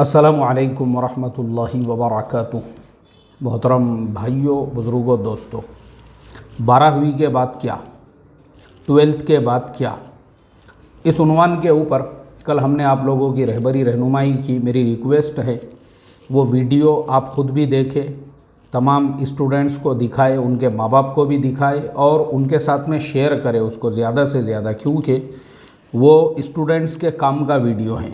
अस्सलामु अलैकुम वरहमतुल्लाहि वबरकातुह। मोहतरम भाइयों, बुज़ुर्गों, दोस्तों, 12वीं के बाद क्या, 12th के बाद क्या, इस उन्वान के ऊपर कल हमने आप लोगों की रहबरी रहनुमाई की। मेरी रिक्वेस्ट है वो वीडियो आप ख़ुद भी देखें, तमाम स्टूडेंट्स को दिखाएं, उनके माँ बाप को भी दिखाएं और उनके साथ में शेयर करें उसको ज़्यादा से ज़्यादा, क्योंकि वो स्टूडेंट्स के काम का वीडियो है,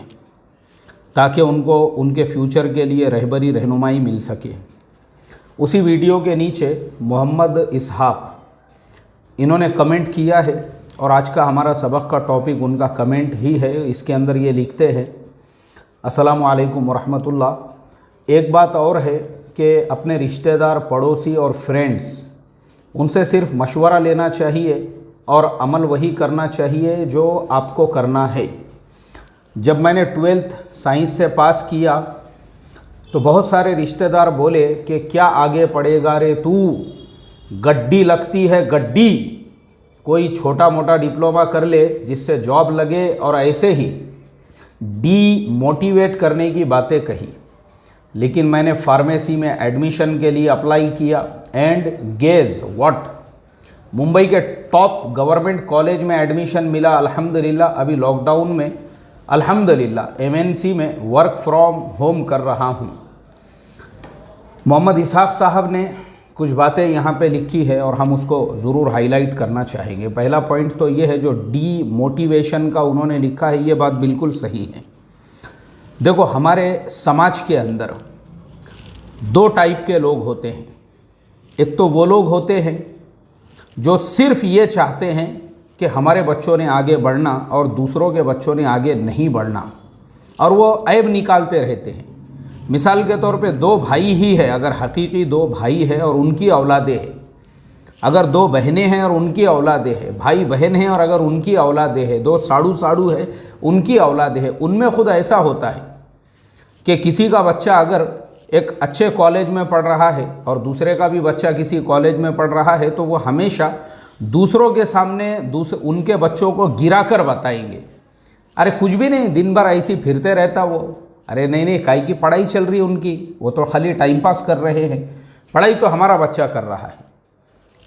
ताकि उनको उनके फ्यूचर के लिए रहबरी रहनुमाई मिल सके। उसी वीडियो के नीचे मोहम्मद इसहाक इन्होंने कमेंट किया है और आज का हमारा सबक का टॉपिक उनका कमेंट ही है। इसके अंदर ये लिखते हैं, अस्सलामु अलैकुम वरहमतुल्लाह। एक बात और है कि अपने रिश्तेदार, पड़ोसी और फ्रेंड्स, उनसे सिर्फ मशवरा लेना चाहिए और अमल वही करना चाहिए जो आपको करना है। जब मैंने 12th साइंस से पास किया तो बहुत सारे रिश्तेदार बोले कि क्या आगे पढ़ेगा रे तू, गड्डी लगती है गड्डी, कोई छोटा मोटा डिप्लोमा कर ले जिससे जॉब लगे, और ऐसे ही डीमोटिवेट करने की बातें कही। लेकिन मैंने फार्मेसी में एडमिशन के लिए अप्लाई किया एंड गेस व्हाट, मुंबई के टॉप गवर्नमेंट कॉलेज में एडमिशन मिला अल्हम्दुलिल्लाह। अभी लॉकडाउन में अल्हम्दुलिल्लाह एमएनसी में वर्क फ्रॉम होम कर रहा हूँ। मोहम्मद इसहाक साहब ने कुछ बातें यहाँ पे लिखी है और हम उसको ज़रूर हाईलाइट करना चाहेंगे। पहला पॉइंट तो ये है, जो डीमोटिवेशन का उन्होंने लिखा है, ये बात बिल्कुल सही है। देखो, हमारे समाज के अंदर दो टाइप के लोग होते हैं। एक तो वो लोग होते हैं जो सिर्फ ये चाहते हैं कि हमारे बच्चों ने आगे बढ़ना और दूसरों के बच्चों ने आगे नहीं बढ़ना, और वो ऐब निकालते रहते हैं। मिसाल के तौर पे दो भाई ही है, अगर हकीकी दो भाई है और उनकी औलादें हैं, अगर दो बहनें हैं और उनकी औलादें हैं, भाई बहन हैं और अगर उनकी औलादें हैं, दो साड़ू साड़ू है उनकी औलादें हैं, उनमें खुद ऐसा होता है कि किसी का बच्चा अगर एक अच्छे कॉलेज में पढ़ रहा है और दूसरे का भी बच्चा किसी कॉलेज में पढ़ रहा है, तो वो हमेशा दूसरों के सामने उनके बच्चों को गिरा कर बताएंगे, अरे कुछ भी नहीं, दिन भर ऐसी फिरते रहता वो, अरे नहीं काई की पढ़ाई चल रही है उनकी, वो तो खाली टाइम पास कर रहे हैं, पढ़ाई तो हमारा बच्चा कर रहा है,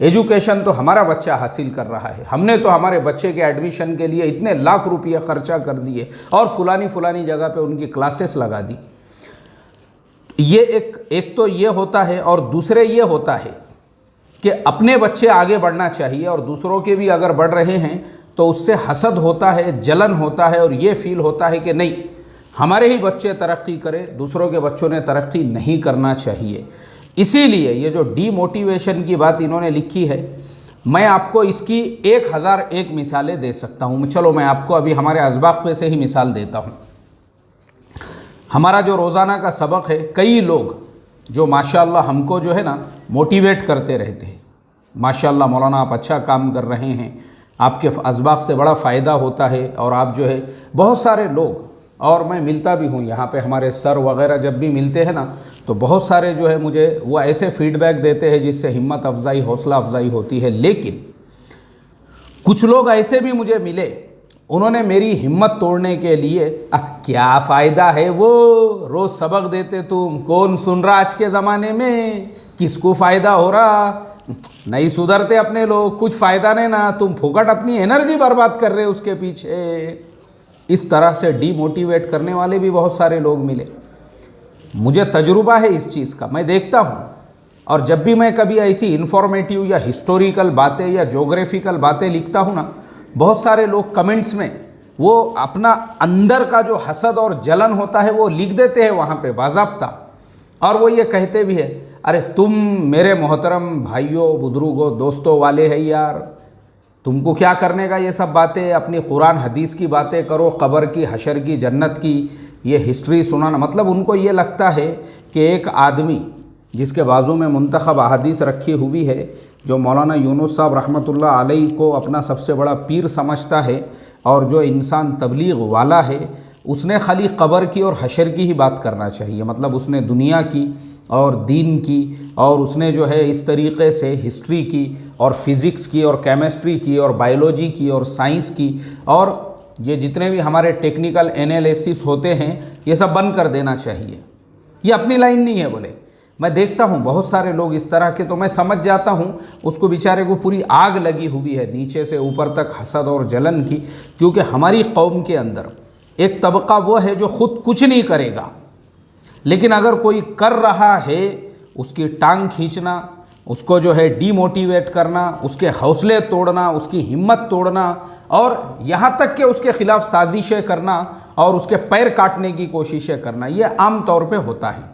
एजुकेशन तो हमारा बच्चा हासिल कर रहा है, हमने तो हमारे बच्चे के एडमिशन के लिए इतने लाख रुपये खर्चा कर दिए और फुलानी जगह पे उनकी क्लासेस लगा दी। ये एक तो ये होता है, और दूसरे ये होता है कि अपने बच्चे आगे बढ़ना चाहिए और दूसरों के भी अगर बढ़ रहे हैं तो उससे हसद होता है, जलन होता है, और ये फील होता है कि नहीं, हमारे ही बच्चे तरक्की करें, दूसरों के बच्चों ने तरक्की नहीं करना चाहिए। इसीलिए ये जो डीमोटिवेशन की बात इन्होंने लिखी है, मैं आपको इसकी 1001 मिसालें दे सकता हूँ। चलो मैं आपको अभी हमारे असबाक पे से ही मिसाल देता हूँ। हमारा जो रोज़ाना का सबक है, कई लोग जो माशाअल्लाह हमको जो है ना मोटिवेट करते रहते हैं, माशाअल्लाह मौलाना आप अच्छा काम कर रहे हैं, आपके असबाक से बड़ा फ़ायदा होता है, और आप जो है बहुत सारे लोग, और मैं मिलता भी हूँ यहाँ पे, हमारे सर वगैरह जब भी मिलते हैं ना, तो बहुत सारे जो है मुझे वो ऐसे फीडबैक देते हैं जिससे हिम्मत अफजाई, हौसला अफजाई होती है। लेकिन कुछ लोग ऐसे भी मुझे मिले, उन्होंने मेरी हिम्मत तोड़ने के लिए, क्या फ़ायदा है वो रोज़ सबक देते तुम, कौन सुन रहा आज के ज़माने में, किसको फ़ायदा हो रहा, नहीं सुधरते अपने लोग, कुछ फ़ायदा नहीं ना, तुम फुकट अपनी एनर्जी बर्बाद कर रहे हो उसके पीछे। इस तरह से डीमोटिवेट करने वाले भी बहुत सारे लोग मिले। मुझे तजुर्बा है इस चीज़ का, मैं देखता हूँ, और जब भी मैं कभी ऐसी इन्फॉर्मेटिव या हिस्टोरिकल बातें या जोग्राफिकल बातें लिखता हूँ ना, बहुत सारे लोग कमेंट्स में वो अपना अंदर का जो हसद और जलन होता है वो लिख देते हैं वहाँ पे बाज़ाब्ता, और वो ये कहते भी है, अरे तुम मेरे मोहतरम भाइयों, बुज़ुर्गों, दोस्तों वाले हैं यार, तुमको क्या करने का ये सब बातें, अपनी कुरान हदीस की बातें करो, कब्र की, हशर की, जन्नत की, ये हिस्ट्री सुनाना। मतलब उनको ये लगता है कि एक आदमी जिसके बाजू में मुंतखब अहादीस रखी हुई है, जो मौलाना यूनुस साहब रहमतुल्लाह अलैह को अपना सबसे बड़ा पीर समझता है, और जो इंसान तबलीग वाला है, उसने खाली कब्र की और हशर की ही बात करना चाहिए। मतलब उसने दुनिया की और दीन की, और उसने जो है इस तरीक़े से हिस्ट्री की और फिज़िक्स की और केमिस्ट्री की और बायोलॉजी की और साइंस की और ये जितने भी हमारे टेक्निकल एनालिसिस होते हैं ये सब बंद कर देना चाहिए, ये अपनी लाइन नहीं है। बोले मैं देखता हूँ बहुत सारे लोग इस तरह के, तो मैं समझ जाता हूँ उसको बेचारे को पूरी आग लगी हुई है नीचे से ऊपर तक हसद और जलन की। क्योंकि हमारी कौम के अंदर एक तबका वो है जो खुद कुछ नहीं करेगा, लेकिन अगर कोई कर रहा है उसकी टांग खींचना, उसको जो है डीमोटिवेट करना, उसके हौसले तोड़ना, उसकी हिम्मत तोड़ना और यहाँ तक कि उसके खिलाफ साजिशें करना और उसके पैर काटने की कोशिशें करना, ये आम तौर पे होता है।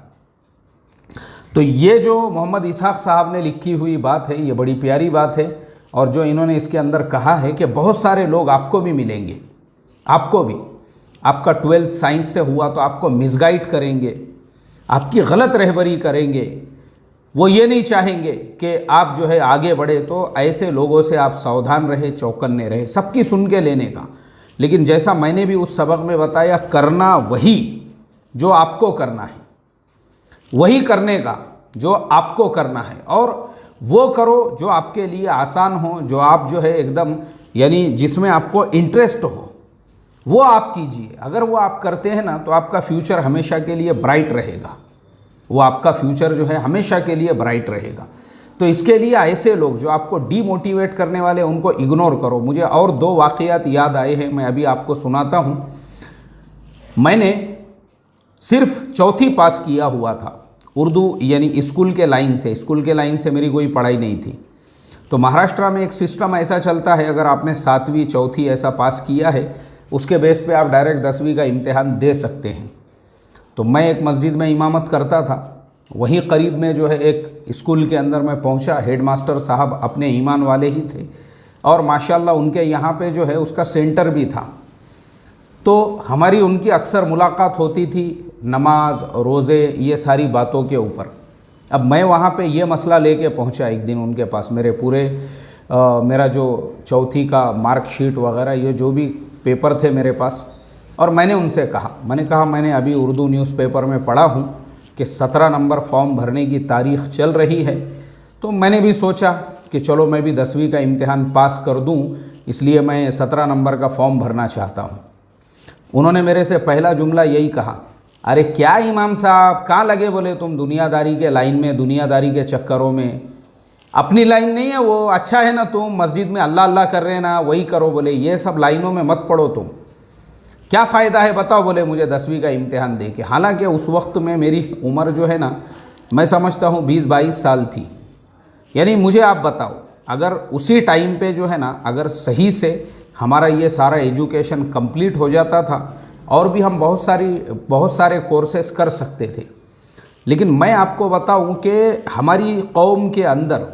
तो ये जो मोहम्मद इसहाक साहब ने लिखी हुई बात है ये बड़ी प्यारी बात है। और जो इन्होंने इसके अंदर कहा है कि बहुत सारे लोग आपको भी मिलेंगे, आपको भी, आपका 12th साइंस से हुआ तो आपको मिसगाइड करेंगे, आपकी गलत रहबरी करेंगे। वो ये नहीं चाहेंगे कि आप जो है आगे बढ़े, तो ऐसे लोगों से आप सावधान रहे, चौकन्ने रहे, सबकी सुन के लेने का। लेकिन जैसा मैंने भी उस सबक में बताया, करना वही जो आपको करना है, वही करने का जो आपको करना है, और वो करो जो आपके लिए आसान हो, जो आप जो है एकदम यानी जिसमें आपको इंटरेस्ट हो, वो आप कीजिए। अगर वो आप करते हैं ना तो आपका फ्यूचर हमेशा के लिए ब्राइट रहेगा, वो आपका फ्यूचर जो है हमेशा के लिए ब्राइट रहेगा। तो इसके लिए ऐसे लोग जो आपको डीमोटिवेट करने वाले उनको इग्नोर करो। मुझे और 2 वाक़यात याद आए हैं, मैं अभी आपको सुनाता हूँ। मैंने सिर्फ 4वीं पास किया हुआ था उर्दू यानी स्कूल के लाइन से, स्कूल के लाइन से मेरी कोई पढ़ाई नहीं थी। तो महाराष्ट्र में एक सिस्टम ऐसा चलता है, अगर आपने 7वीं 4थी ऐसा पास किया है उसके बेस पे आप डायरेक्ट 10वीं का इम्तिहान दे सकते हैं। तो मैं एक मस्जिद में इमामत करता था, वहीं करीब में जो है एक स्कूल के अंदर मैं पहुंचा। हेडमास्टर साहब अपने ईमान वाले ही थे और माशाल्लाह उनके यहाँ पे जो है उसका सेंटर भी था। तो हमारी उनकी अक्सर मुलाकात होती थी नमाज, रोज़े, ये सारी बातों के ऊपर। अब मैं वहाँ पे ये मसला लेके पहुँचा एक दिन उनके पास, मेरे पूरे मेरा जो 4थी का मार्कशीट वगैरह ये जो भी पेपर थे मेरे पास, और मैंने उनसे कहा, मैंने अभी उर्दू न्यूज़पेपर में पढ़ा हूँ कि 17 नंबर फॉर्म भरने की तारीख़ चल रही है। तो मैंने भी सोचा कि चलो मैं भी 10वीं का इम्तिहान पास कर दूँ, इसलिए मैं 17 नंबर का फॉर्म भरना चाहता हूँ। उन्होंने मेरे से पहला जुमला यही कहा, अरे क्या इमाम साहब कहाँ लगे बोले तुम दुनियादारी के लाइन में, दुनियादारी के चक्करों में, अपनी लाइन नहीं है वो, अच्छा है ना तुम मस्जिद में अल्लाह अल्लाह कर रहे ना, वही करो। बोले ये सब लाइनों में मत पढ़ो, तुम क्या फ़ायदा है बताओ, बोले मुझे 10वीं का इम्तिहान दे के। हालांकि उस वक्त में मेरी उम्र जो है ना, मैं समझता हूँ 20-22 साल थी। यानी मुझे आप बताओ, अगर उसी टाइम पे जो है ना, अगर सही से हमारा ये सारा एजुकेशन कंप्लीट हो जाता था और भी हम बहुत सारे कोर्सेस कर सकते थे। लेकिन मैं आपको बताऊं कि हमारी कौम के अंदर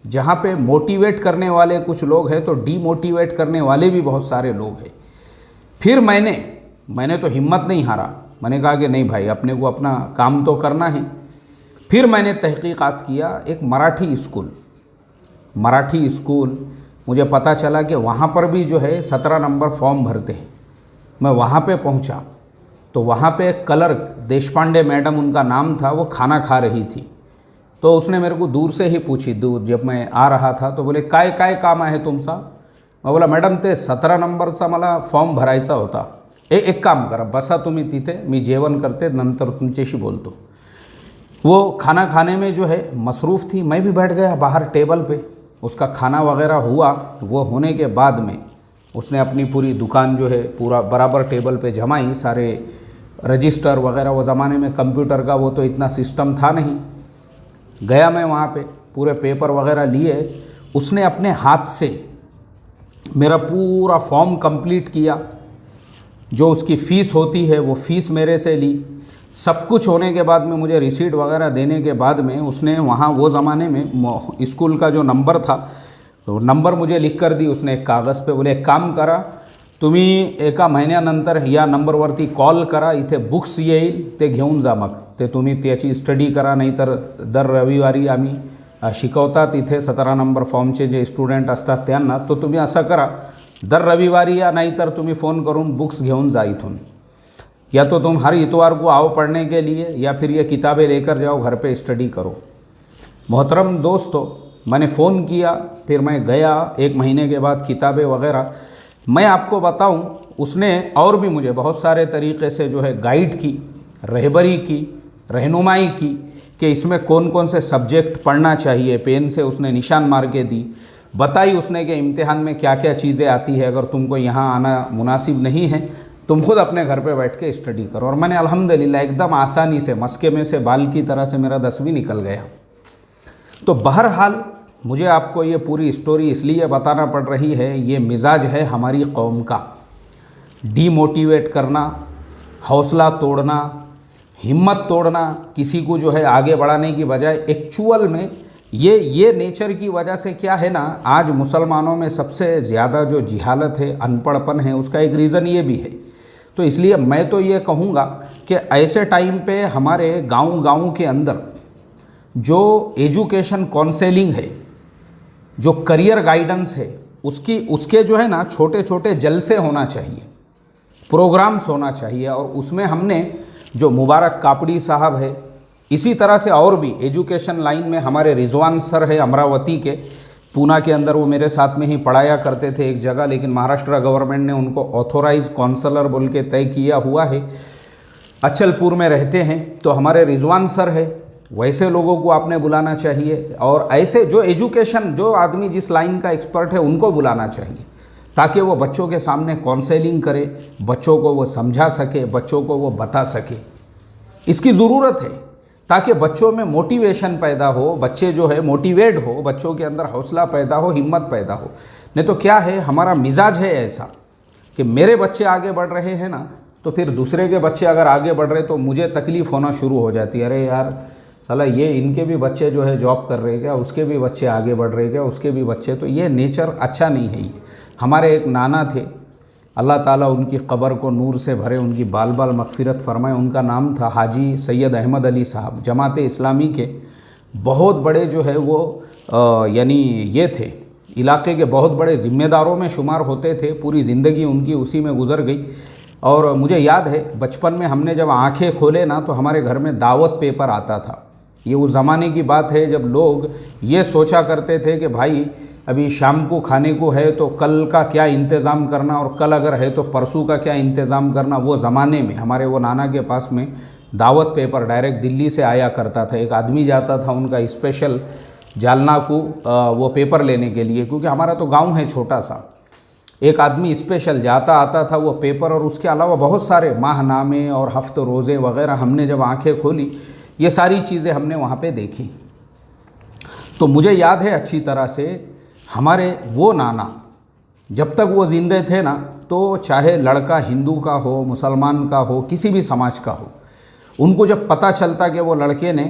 जहाँ पे मोटिवेट करने वाले कुछ लोग हैं तो डीमोटिवेट करने वाले भी बहुत सारे लोग हैं। फिर मैंने तो हिम्मत नहीं हारा, मैंने कहा कि नहीं भाई अपने को अपना काम तो करना है। फिर मैंने तहकीकात किया, एक मराठी स्कूल मुझे पता चला कि वहाँ पर भी जो है 17 नंबर फॉर्म भरते हैं। मैं वहाँ पे पहुँचा तो वहाँ पे क्लर्क देशपांडे मैडम उनका नाम था, वो खाना खा रही थी। तो उसने मेरे को दूर से ही पूछी, जब मैं आ रहा था तो बोले काय काम आहे तुमचा। मैं बोला मॅडम ते 17 नंबरचा मला फॉर्म भरायचा होता। एक काम करा, बसा तुम्ही तिथे, मी जेवण करते नंतर तुमच्याशी बोलतो। वो खाना खाने में जो है मसरूफ़ थी, मैं भी बैठ गया बाहर टेबल पे। उसका खाना वगैरह हुआ, वो होने के बाद में उसने अपनी पूरी दुकान जो है पूरा बराबर टेबल पे जमाई, सारे रजिस्टर वगैरह, वो ज़माने में कंप्यूटर का वो तो इतना सिस्टम था नहीं। गया मैं वहाँ पे, पूरे पेपर वगैरह लिए, उसने अपने हाथ से मेरा पूरा फॉर्म कंप्लीट किया। जो उसकी फ़ीस होती है वो फ़ीस मेरे से ली। सब कुछ होने के बाद में मुझे रिसीट वगैरह देने के बाद में उसने वहाँ वो ज़माने में स्कूल का जो नंबर था तो नंबर मुझे लिख कर दी उसने एक कागज़ पे। बोले एक काम करा, तुम्ही एका महिन्यानंतर या नंबरवरती कॉल करा, इथे बुक्स येईल ते घेऊन जा, मग ते तुम्ही त्याची स्टडी करा, नाहीतर दर रविवारी आम्ही शिकवतात इथे 17 नंबर फॉर्मचे जे स्टुडंट असतात त्यांना, तो तुम्ही असं करा दर रविवारी या नाहीतर तुम्ही फ़ोन करून बुक्स घेऊन जा इथून, या तो तुम हर इतवार को आओ पढ़ने के लिए या फिर ये किताबें लेकर जाओ घर पे स्टडी करो। मोहतरम दोस्तों, मैंने फ़ोन किया, फिर मैं गया, 1 महीने के बाद किताबें वगैरह मैं आपको बताऊं, उसने और भी मुझे बहुत सारे तरीक़े से जो है गाइड की, रहबरी की, रहनुमाई की कि इसमें कौन कौन से सब्जेक्ट पढ़ना चाहिए। पेन से उसने निशान मार के दी, बताई उसने कि इम्तिहान में क्या क्या चीज़ें आती है, अगर तुमको यहाँ आना मुनासिब नहीं है तुम खुद अपने घर पे बैठ के स्टडी करो। और मैंने अल्हम्दुलिल्लाह एकदम आसानी से, मस्के में से बाल की तरह से मेरा 10वीं निकल गया। तो बहरहाल मुझे आपको ये पूरी स्टोरी इसलिए बताना पड़ रही है, ये मिजाज है हमारी कौम का, डीमोटिवेट करना, हौसला तोड़ना, हिम्मत तोड़ना, किसी को जो है आगे बढ़ाने की बजाय। एक्चुअल में ये नेचर की वजह से क्या है ना, आज मुसलमानों में सबसे ज़्यादा जो जिहालत है, अनपढ़पन है, उसका एक रीज़न ये भी है। तो इसलिए मैं तो ये कहूँगा कि ऐसे टाइम पे हमारे गाँव के अंदर जो एजुकेशन काउंसलिंग है, जो करियर गाइडेंस है, उसके जो है ना छोटे छोटे जलसे होना चाहिए, प्रोग्राम्स होना चाहिए। और उसमें हमने जो मुबारक कापड़ी साहब है, इसी तरह से और भी एजुकेशन लाइन में हमारे रिजवान सर है अमरावती के, पूना के अंदर, वो मेरे साथ में ही पढ़ाया करते थे एक जगह, लेकिन महाराष्ट्र गवर्नमेंट ने उनको ऑथोराइज काउंसलर बोल के तय किया हुआ है, अचलपुर में रहते हैं। तो हमारे रिजवान सर है, वैसे लोगों को आपने बुलाना चाहिए। और ऐसे जो एजुकेशन, जो आदमी जिस लाइन का एक्सपर्ट है उनको बुलाना चाहिए, ताकि वो बच्चों के सामने काउंसलिंग करे, बच्चों को वो समझा सके, बच्चों को वो बता सके। इसकी ज़रूरत है ताकि बच्चों में मोटिवेशन पैदा हो, बच्चे जो है मोटिवेट हो, बच्चों के अंदर हौसला पैदा हो, हिम्मत पैदा हो। नहीं तो क्या है, हमारा मिजाज है ऐसा कि मेरे बच्चे आगे बढ़ रहे हैं ना, तो फिर दूसरे के बच्चे अगर आगे बढ़ रहे तो मुझे तकलीफ़ होना शुरू हो जाती है। अरे यार साला, ये इनके भी बच्चे जो है जॉब कर रहे क्या, उसके भी बच्चे आगे बढ़ रहे क्या, उसके भी बच्चे, तो ये नेचर अच्छा नहीं है। ये हमारे एक नाना थे, अल्लाह ताला उनकी क़ब्र को नूर से भरे, उनकी बाल बाल मग़फ़िरत फ़रमाए। उनका नाम था हाजी सैयद अहमद अली साहब, जमात इस्लामी के बहुत बड़े जो है वो यानी ये थे, इलाके के बहुत बड़े ज़िम्मेदारों में शुमार होते थे। पूरी ज़िंदगी उनकी उसी में गुज़र गई। और मुझे याद है बचपन में हमने जब आँखें खोले ना, तो हमारे घर में दावत पेपर आता था। ये उस ज़माने की बात है जब लोग ये सोचा करते थे कि भाई अभी शाम को खाने को है तो कल का क्या इंतज़ाम करना, और कल अगर है तो परसों का क्या इंतज़ाम करना। वो ज़माने में हमारे वो नाना के पास में दावत पेपर डायरेक्ट दिल्ली से आया करता था। एक आदमी जाता था उनका स्पेशल जालना को वो पेपर लेने के लिए, क्योंकि हमारा तो गांव है छोटा सा। एक आदमी स्पेशल जाता आता था वो पेपर, और उसके अलावा बहुत सारे माहनामे और हफ्ते रोज़े वगैरह। हमने जब आँखें खोली, ये सारी चीज़ें हमने वहाँ पे देखी। तो मुझे याद है अच्छी तरह से, हमारे वो नाना जब तक वो ज़िंदे थे ना, तो चाहे लड़का हिंदू का हो, मुसलमान का हो, किसी भी समाज का हो, उनको जब पता चलता कि वो लड़के ने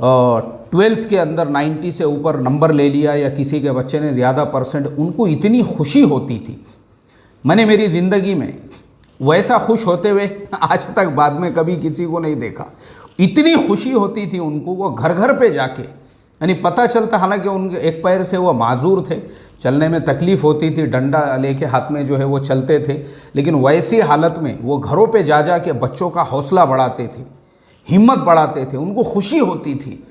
12th के अंदर 90 से ऊपर नंबर ले लिया, या किसी के बच्चे ने ज़्यादा परसेंट, उनको इतनी खुशी होती थी। मैंने मेरी ज़िंदगी में वैसा खुश होते हुए आज तक बाद में कभी किसी को नहीं देखा। इतनी खुशी होती थी उनको, वो घर घर पे जाके, यानी पता चलता, हालांकि उनके एक पैर से वो माजूर थे, चलने में तकलीफ़ होती थी, डंडा लेके हाथ में जो है वो चलते थे, लेकिन वैसी हालत में वो घरों पे जा के बच्चों का हौसला बढ़ाते थे, हिम्मत बढ़ाते थे। उनको खुशी होती थी,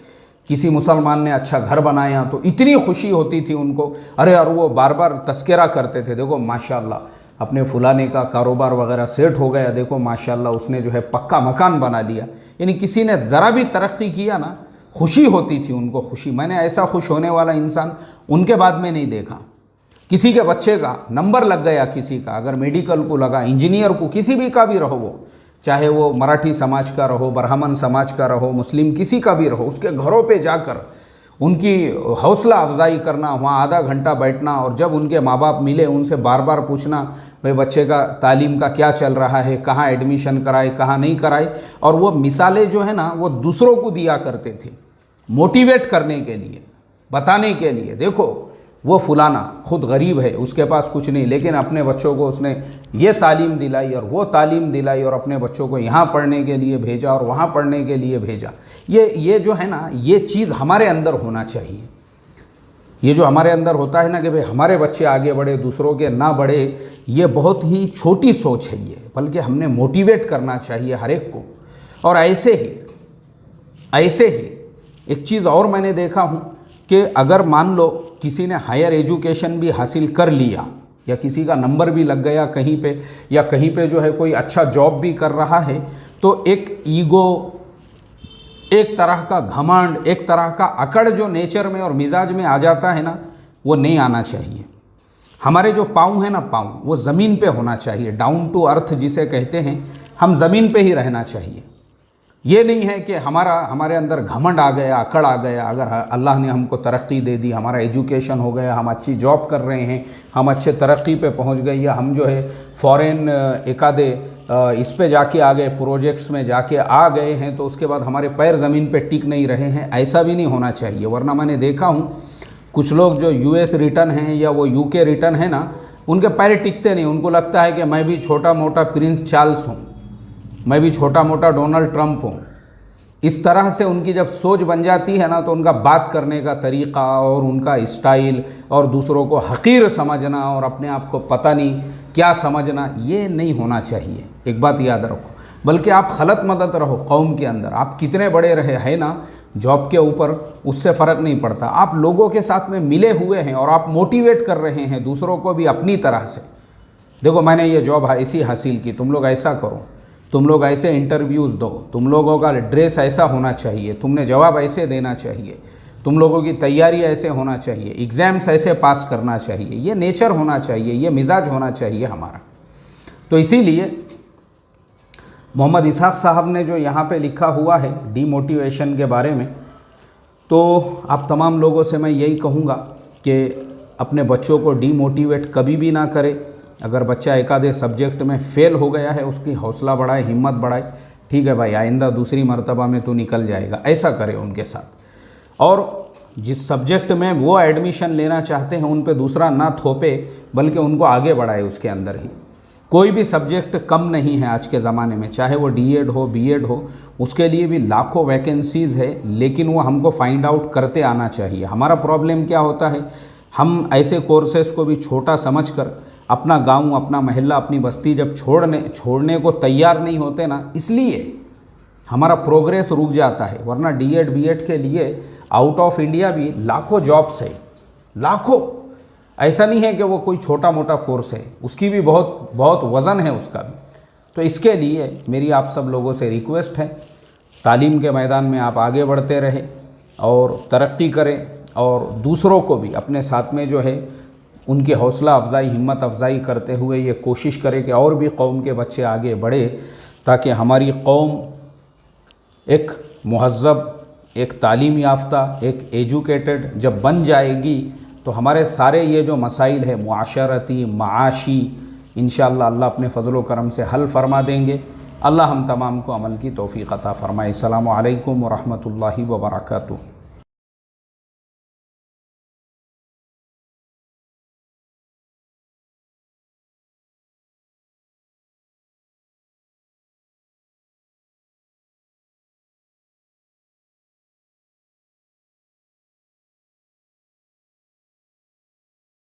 किसी मुसलमान ने अच्छा घर बनाया तो इतनी खुशी होती थी उनको। अरे, और वो बार बार तस्करा करते थे, देखो माशाल्लाह अपने फुलाने का कारोबार वगैरह सेट हो गया, देखो माशाल्लाह उसने जो है पक्का मकान बना लिया। यानी किसी ने ज़रा भी तरक्की किया ना, खुशी होती थी उनको, खुशी। मैंने ऐसा खुश होने वाला इंसान उनके बाद में नहीं देखा। किसी के बच्चे का नंबर लग गया, किसी का अगर मेडिकल को लगा, इंजीनियर को, किसी भी का भी रहो वो, चाहे वो मराठी समाज का रहो, ब्राह्मण समाज का रहो, मुस्लिम किसी का भी रहो, उसके घरों पे जाकर उनकी हौसला अफजाई करना, वहाँ आधा घंटा बैठना, और जब उनके माँ बाप मिले उनसे बार बार पूछना, भाई बच्चे का तालीम का क्या चल रहा है, कहाँ एडमिशन कराए, कहाँ नहीं कराए। और वो मिसालें जो है ना, वो दूसरों को दिया करते थे, मोटिवेट करने के लिए, बताने के लिए, देखो वो फुलाना खुद गरीब है, उसके पास कुछ नहीं, लेकिन अपने बच्चों को उसने ये तालीम दिलाई और वो तालीम दिलाई, और अपने बच्चों को यहाँ पढ़ने के लिए भेजा और वहाँ पढ़ने के लिए भेजा। ये जो है ना, ये चीज़ हमारे अंदर होना चाहिए। ये जो हमारे अंदर होता है ना कि भाई हमारे बच्चे आगे बढ़े, दूसरों के ना बढ़े, ये बहुत ही छोटी सोच है ये, बल्कि हमने मोटिवेट करना चाहिए हर एक को। और ऐसे ही एक चीज़ और मैंने देखा हूँ कि अगर मान लो किसी ने हायर एजुकेशन भी हासिल कर लिया, या किसी का नंबर भी लग गया कहीं पे, या कहीं पे जो है कोई अच्छा जॉब भी कर रहा है, तो एक ईगो, एक तरह का घमंड, एक तरह का अकड़ जो नेचर में और मिजाज में आ जाता है ना, वो नहीं आना चाहिए। हमारे जो पाँव है ना, पाँव वो ज़मीन पे होना चाहिए, डाउन टू अर्थ जिसे कहते हैं, हम ज़मीन पे ही रहना चाहिए। ये नहीं है कि हमारे अंदर घमंड आ गया, अकड़ आ गया। अगर अल्लाह ने हमको तरक्की दे दी, हमारा एजुकेशन हो गया, हम अच्छी जॉब कर रहे हैं, हम अच्छे तरक्की पे पहुंच गए, या हम जो है फॉरेन एकादे इस पे जाके आ गए, प्रोजेक्ट्स में जाके आ गए हैं, तो उसके बाद हमारे पैर ज़मीन पे टिक नहीं रहे हैं, ऐसा भी नहीं होना चाहिए। वरना मैंने देखा हूँ कुछ लोग जो US रिटर्न हैं या वो UK रिटर्न है ना, उनके पैर टिकते नहीं। उनको लगता है कि मैं भी छोटा मोटा प्रिंस चार्ल्स हूँ, मैं भी छोटा मोटा डोनाल्ड ट्रंप हूँ। इस तरह से उनकी जब सोच बन जाती है ना, तो उनका बात करने का तरीक़ा और उनका स्टाइल और दूसरों को हकीर समझना और अपने आप को पता नहीं क्या समझना, ये नहीं होना चाहिए। एक बात याद रखो, बल्कि आप खलत मदद रहो कौम के अंदर। आप कितने बड़े रहे हैं ना जॉब के ऊपर, उससे फ़र्क नहीं पड़ता। आप लोगों के साथ में मिले हुए हैं और आप मोटिवेट कर रहे हैं दूसरों को भी अपनी तरह से। देखो मैंने ये जॉब ऐसी हासिल की, तुम लोग ऐसा करो, तुम लोग ऐसे इंटरव्यूज़ दो, तुम लोगों का ड्रेस ऐसा होना चाहिए, तुमने जवाब ऐसे देना चाहिए, तुम लोगों की तैयारी ऐसे होना चाहिए, एग्ज़ाम्स ऐसे पास करना चाहिए। ये नेचर होना चाहिए, ये मिजाज होना चाहिए हमारा। तो इसीलिए मोहम्मद इसहाक साहब ने जो यहाँ पे लिखा हुआ है डीमोटिवेशन के बारे में, तो आप तमाम लोगों से मैं यही कहूँगा कि अपने बच्चों को डीमोटिवेट कभी भी ना करें। अगर बच्चा एक आधे सब्जेक्ट में फ़ेल हो गया है, उसकी हौसला बढ़ाए, हिम्मत बढ़ाए, ठीक है भाई, आइंदा दूसरी मर्तबा में तो निकल जाएगा, ऐसा करें उनके साथ। और जिस सब्जेक्ट में वो एडमिशन लेना चाहते हैं उन पे दूसरा ना थोपे, बल्कि उनको आगे बढ़ाए उसके अंदर ही। कोई भी सब्जेक्ट कम नहीं है आज के ज़माने में, चाहे वो D.Ed हो, B.Ed हो, उसके लिए भी लाखों वैकेंसीज़ है, लेकिन वो हमको फाइंड आउट करते आना चाहिए। हमारा प्रॉब्लम क्या होता है, हम ऐसे कोर्सेज़ को भी छोटा समझकर अपना गांव, अपना महल्ला, अपनी बस्ती जब छोड़ने को तैयार नहीं होते ना, इसलिए हमारा प्रोग्रेस रुक जाता है। वरना D.Ed B.Ed के लिए आउट ऑफ इंडिया भी लाखों जॉब्स है, लाखों। ऐसा नहीं है कि वो कोई छोटा मोटा कोर्स है, उसकी भी बहुत बहुत वज़न है उसका भी। तो इसके लिए मेरी आप सब लोगों से रिक्वेस्ट है, तालीम के मैदान में आप आगे बढ़ते रहें और तरक्की करें, और दूसरों को भी अपने साथ में जो है उनकी हौसला अफजाई, हिम्मत अफजाई करते हुए ये कोशिश करें कि और भी कौम के बच्चे आगे बढ़े, ताकि हमारी कौम एक मुहज़्ज़ब, एक तालीम याफ्ता, एक एजुकेटेड जब बन जाएगी, तो हमारे सारे ये जो मसाइल है मुआशरती, माशी, इंशाअल्लाह अल्लाह अपने फ़ज़ल व करम से हल फरमा देंगे। अल्लाह हम तमाम को अमल की तौफ़ीक़ अता फ़रमाए। अस्सलामु अलैकुम व रहमतुल्लाहि व बरकातुहू।